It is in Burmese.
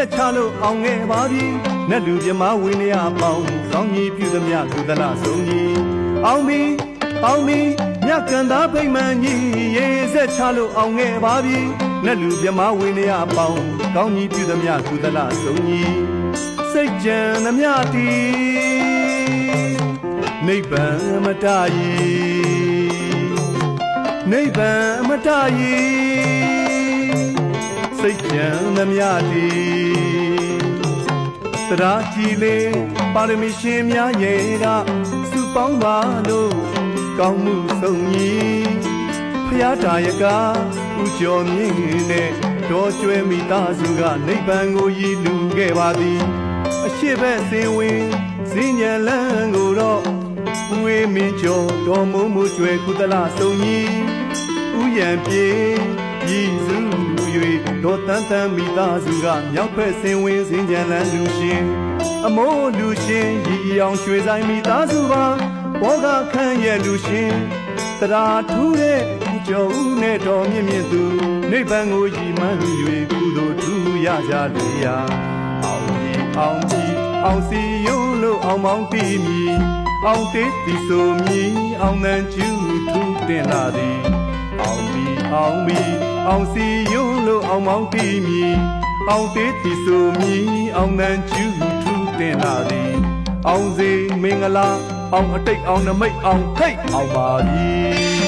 ဆက်ချလို့အောင်ငယ်ပါပြီနတ်လူပြမဝင်းရပေါင်းကောင်းကြီးပြုသမျှကုသလဆုံးကြီးအောင်ပြီမြတ်ကံသားဖိမှန်ကြီးရေဆက်ချလို့အောင်ငယ်ပါပြီနတ်လူပြမဝင်းရပေါင်းကောင်းကြီးပြုသမျှကုသလဆုံးကြီးစိတ်ကြံသမျှတီနိဗ္ဗာန်မတရီနိဗ္ဗာန်မတရီစိတ်ကြံသမျှတီတရားကြည်လေပါရမီရှင်များရဲ့ကစုပေါင်းပါလို့ကောင်းမှုဆုံးကြီးဖျားတာရကဥကျော်မြင့်နဲ့တော်ကျွဲမိသားစုကနိဗ္ဗာန်ကိုရည်လူခဲ့ပါသည်အရှိဘက်စင်ဝင်စဉ္ညာလန်းကိုတော့ဝေမင်းကျော်တော်မုံမူကျွဲကုသလဆုံးကြီးဥယံပြေရည်စု၍တော်တန်တန်မိသားစုကမြောက်ဖက်စင်ဝင်စဉ္ညာလန်းလူရှင်အမိုးလူရှင်ရည်အောင်ရွှေဆိုင်မိသားစုပါဘောကခန့်ရဲ့လူရှင်တရားထူးတဲ့ကျော်ဦးနဲ့တော်မြင့်မြင့်သူနိဗ္ဗာန်ကိုရည်မှန်း၍ကုသိုလ်ထူးရကြလေရာအောင်စီယုံလို့အောင်မောင်းတီးမီအောင်တေးတီဆိုမီအောင်နန်းကျူထူးတင်လာသည်အောင်စီယုံလို့အောင်မောင်းတီးမီအောင်တေးတီဆိုမီအောင်နန်းကျူထူးတင်လာသည်အောင်စေမင်္ဂလာအောင်အတိတ်အောင်နမိတ်အောင်ဟိတ်အောင်ပါပြီ